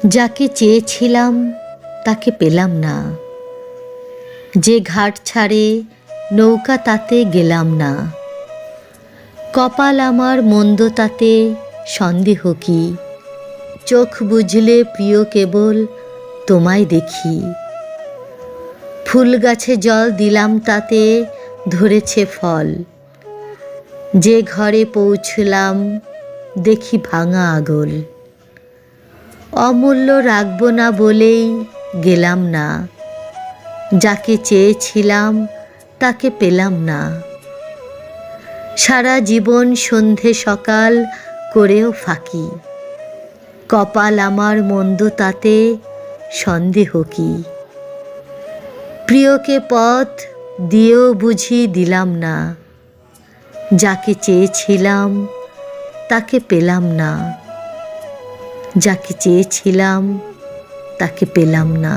যাকে চেয়েছিলাম তাকে পেলাম না, যে ঘাট ছাড়ে নৌকা তাতে গেলাম না। কপাল আমার মন্দ তাতে সন্দেহ কি, চোখ বুঝলে প্রিয় কেবল তোমায় দেখি। ফুল গাছে জল দিলাম তাতে ধরেছে ফল, যে ঘরে পৌঁছলাম দেখি ভাঙা আগল। অমূল্য রাখব না বলেই গেলাম না, যাকে চেয়েছিলাম তাকে পেলাম না। সারা জীবন সন্ধে সকাল করেও ফাঁকি, কপাল আমার মন্দ তাতে সন্দেহ কি। প্রিয়কে পথ দিয়েও বুঝি দিলাম না, যাকে চেয়েছিলাম তাকে পেলাম না, যাকে চেয়েছিলাম তাকে পেলাম না।